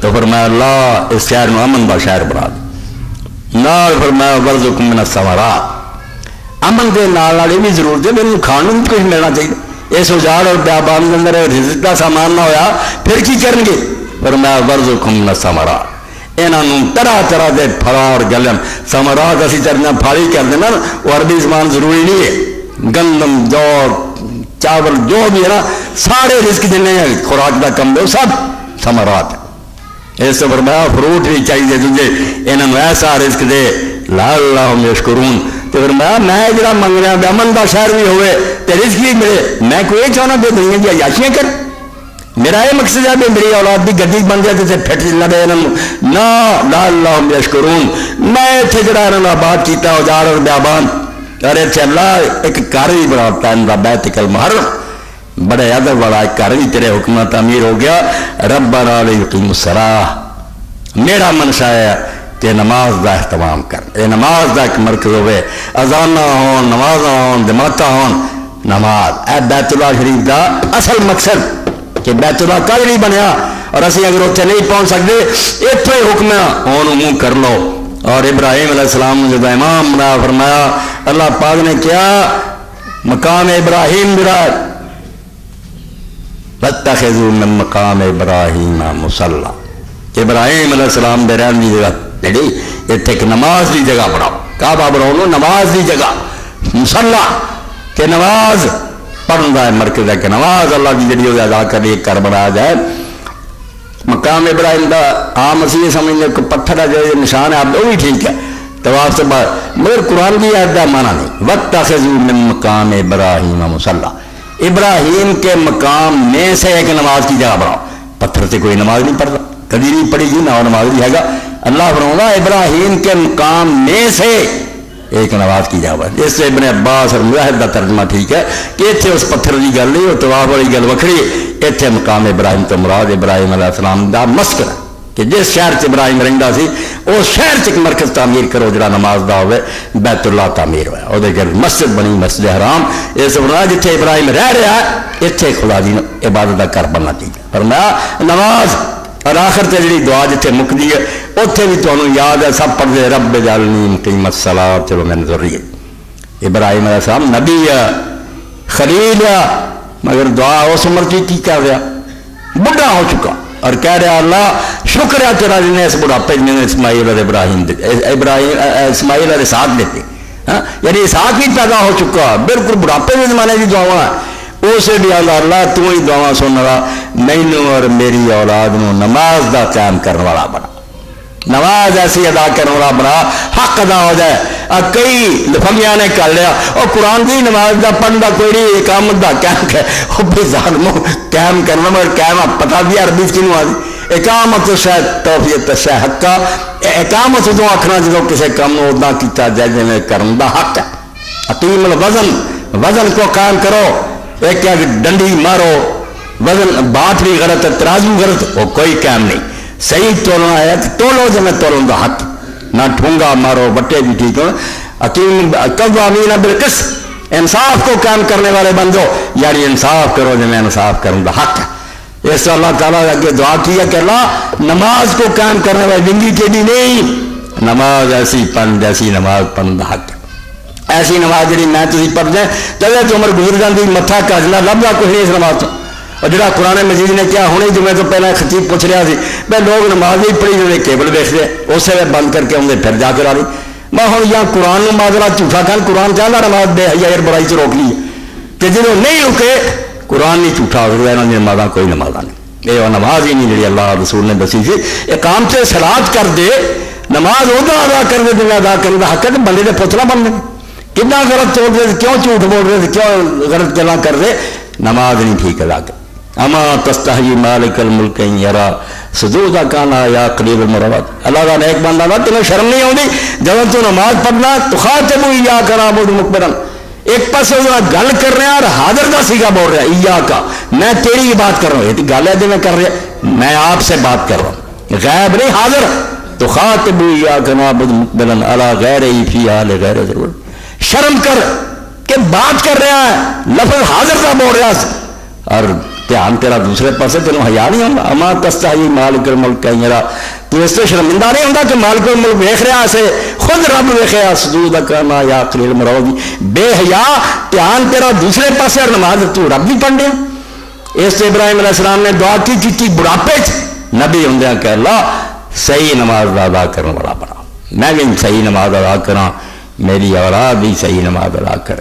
تو فرمایا اللہ اس شہر میں امن کا شہر بنا دے، نال فرمایا ورزقکم من الثمرات، امن کے نال یہ بھی ضرورت ہے میرے کھانے بھی کچھ ملنا چاہیے، اس اجاڑ اور بیابان کے اندر رزق کا سامان نہ ہویا پھر کی کریں گے؟ فرمایا ورزقکم من الثمرات، انہوں طرح طرح کے پھلاں اور گلم ثمرات اسی چرنا پھل ہی کر دینا، وہ عربی زبان ضروری نہیں ہے، گندم جو چاول جو بھی ہے نا سارے رزق جنہیں خوراک کا کم دو سب ثمرات ہے۔ اس سے فرمایا فروٹ بھی چاہیے تجھے، انہوں ایسا رزق دے لعلہم یشکرون، تو فرمایا میں جڑا منگ رہا بے امن کا شہر بھی ہوئے تو رزق بھی ملے، میں کوئی یہ چاہنا کہ دنیا کی عیاشیاں کر، میرا یہ مقصد ہے کہ میری اولاد بھی گڈی بن جائے تو پھٹ نہ دے نہ لعلہم یشکرون۔ میں اتنے جڑا انہوں نے آباد کیتا اجاڑ اور بیابان، اور اتنے اللہ ایک گھر بھی بناتا ہے اندر بیت المحرم، بڑے ادب والا ایک گھر بھی تیرے حکم تعمیر ہو گیا۔ ربنا لیقیموا الصلاۃ، میرا منشا ہے کہ نماز دا اہتمام کر، یہ نماز دا ایک مرکز ہوئے، اذانہ ہون، نمازاں ہون، جماعتاں ہون، نماز اے بیت اللہ شریف دا اصل مقصد کہ بیت اللہ کل نہیں بنیا اور اسی اگر اتنے نہیں پہنچ سکتے اتنے حکم ہون منہ کر لو۔ اور ابراہیم علیہ السلام نے جب امام بنا فرمایا اللہ پاک نے کیا مقام ابراہیم براد واتخذوا من مقام ابراہیم مصلی، ابراہیم علیہ السلام دے رہن دی جگہ جڑی اتنے ایک نماز دی جگہ بناؤ، کعبہ بناؤ نماز دی جگہ، مصلی کہ نماز پڑھنا ہے مرکز ہے کہ نماز اللہ کی جڑی ادا کر کر بنایا جائے۔ مقام ابراہیم دا عام اسی سمجھنے کو پتھر ہے جو نشان ہے آپ وہ بھی ٹھیک ہے طواف سے بعد، مگر قرآن کی آیت کا معنی نہیں، واتخذوا من مقام ابراہیم مصلی، ابراہیم کے مقام میں سے ایک نماز کی جگہ بناؤ، پتھر سے کوئی نماز نہیں پڑھتا، کبھی نہیں پڑھی گی نہ نماز بھی ہے گا، اللہ فرماتا ابراہیم کے مقام میں سے ایک نماز کی جگہ بناؤ۔ اس سے ابن عباس اور مجاہد کا ترجمہ ٹھیک ہے کہ اتنے اس پتھر کی گل نہیں اور طواف والی گل وکری، اتنے مقام ابراہیم تو مراد ابراہیم علیہ السلام دا مسکن ہے کہ جس شہر سے ابراہیم رہندا سی اس شہر سے ایک مرکز تعمیر کرو جڑا نماز دا ہوئے، بیت اللہ تعمیر ہوا، اور گھر مسجد بنی مسجد حرام، اس بنا جتنے ابراہیم رہ رہا ہے اتنے خدا دی عبادت کا گھر بننا چاہیے۔ فرمایا نماز اور آخر تے جڑی دعا جتنے مکدی ہے اتنے بھی تمہیں یاد ہے سب پڑھتے رب اجعلنی مقیم الصلاۃ، چلو میں نے ضروری ہے ابراہیم علیہ السلام نبی ہے خلیل ہے، مگر دعا اس عمر کی کر رہا بڑھا ہو چکا اور کہہ رہا اللہ شکر ہے تیرا جن اس بڑھاپے میں نے اسماعیل اور ابراہیم اسماعیل اور اسحاق دیتے، یعنی اسحاق بھی پیدا ہو چکا بالکل بڑھاپے کے زمانے کی دعا ہے، اسے بھی اللہ تو ہی دعا سن رہا مینو اور میری اولاد نو نماز دا قائم کرنے والا بنا، نماز ایسی ادا کرنے والا بنا حق ادا ہو جائے۔ کئی لفظیاں نے کر لیا اور قرآن کی نماز دا پڑھنا کوئی نہیں، اقامت دا قائم ہے وہ بھی ظالموں قائم کرنا، مگر قائم پتا بھی عربی کی نماز اقامت شاید توفیت شاید حق کا اقامت ادو آخنا جدو کسی کام ادا کیا جائے جی کرن دا حق ہے۔ اقیم الوزن، وزن کو قائم کرو، ایک ڈنڈی مارو وزن باٹ بھی غلط ہے ترازو غلط وہ کوئی قائم نہیں، صحیح تولنا ہے تولو جو میں تولوں دا حق، نہ ٹھونگا مارو بٹے بھی ٹھیک ہو، حکیم قوامین بالقسط، انصاف کو قائم کرنے والے بندو، یعنی انصاف کرو جو میں انصاف کروں دا حق ہے۔ اس سے اللہ تعالیٰ نے دعا کی ہے کہ اللہ نماز کو قائم کرنے والے ونگی ٹیڑھی نہیں، نماز ایسی پڑھ جیسی نماز پڑھن دا حق ہے، ایسی نماز جی میں تھی پڑھ جائیں جب عمر گزر جاتی متھا کجنا لبھا کچھ نہیں اس نماز تو، اور جڑا قرآن مجید نے کیا ہونے جو میں تو پہلے خطیب پوچھ رہا سی میں لوگ نماز نہیں پڑھی جنہیں کیبل ویچ رہے اسے میں بند کر کے انہیں پھر جا کر آ رہی میں ہوں یا قرآن معذرا جھوٹا کر قرآن چاہتا نماز بے حیا برائی سے روک لی ہے کہ جنہوں نہیں رکے قرآن نہیں جھوٹا ہو رہا انہوں نے نمازاں کوئی نماز نہیں، یہ نماز ہی نہیں جی اللہ رسول نے دسی سی اقام سے صلات کر دے نماز ادا ادا کر دے جنہیں ادا کرنے کا حق ہے تو بندے کے پتلا بن دے کتنا غلط توڑ رہے کیوں جھوٹ بول رہے کیوں غلط گلا کر رہے، نماز نہیں ٹھیک ادا کر۔ اما تستحی مالک الملک ان یرا سجودہ کانا یا قریب المروت، اللہ کا نیک بندہ نا تمہیں شرم نہیں ہوتی جب تو نماز پڑھنا تو خاطب ایاک نعبد مقبرن ایک پاس گل کر رہے ہیں اور حاضر کا سیگا بول رہا ہے ایاک میں تیری بات کر رہا ہوں، یہ گل ہے جو میں کر رہا میں آپ سے بات کر رہا ہوں غیب نہیں حاضر، تو خاطب ایاک نعبد مقبرن علی غیر فی حال غیر ضرور، شرم کر کہ بات کر رہا ہے لفظ حاضر کا بول رہا ہے اور دھیان تیرا دوسرے پاسے، تینوں حیا نہیں آتا؟ اما تستحی مالک الملک ہے میرا، تو اس سے شرمندہ نہیں ہوتا کہ مالک الملک ویکھ رہا سے خود رب ویکھیا سجودک ما یا قلیل مرودی، بے حیا دھیان تیرا دوسرے پاسے اور نماز تو رب بھی پڑھ دیا۔ اس سے ابراہیم علیہ السلام نے دعا کی بڑھاپے نبی ہوندیاں کہ اللہ صحیح نماز ادا کرنے والا بنا، میں بھی صحیح نماز ادا کراں، میری اولاد بھی صحیح نماز ادا کرے۔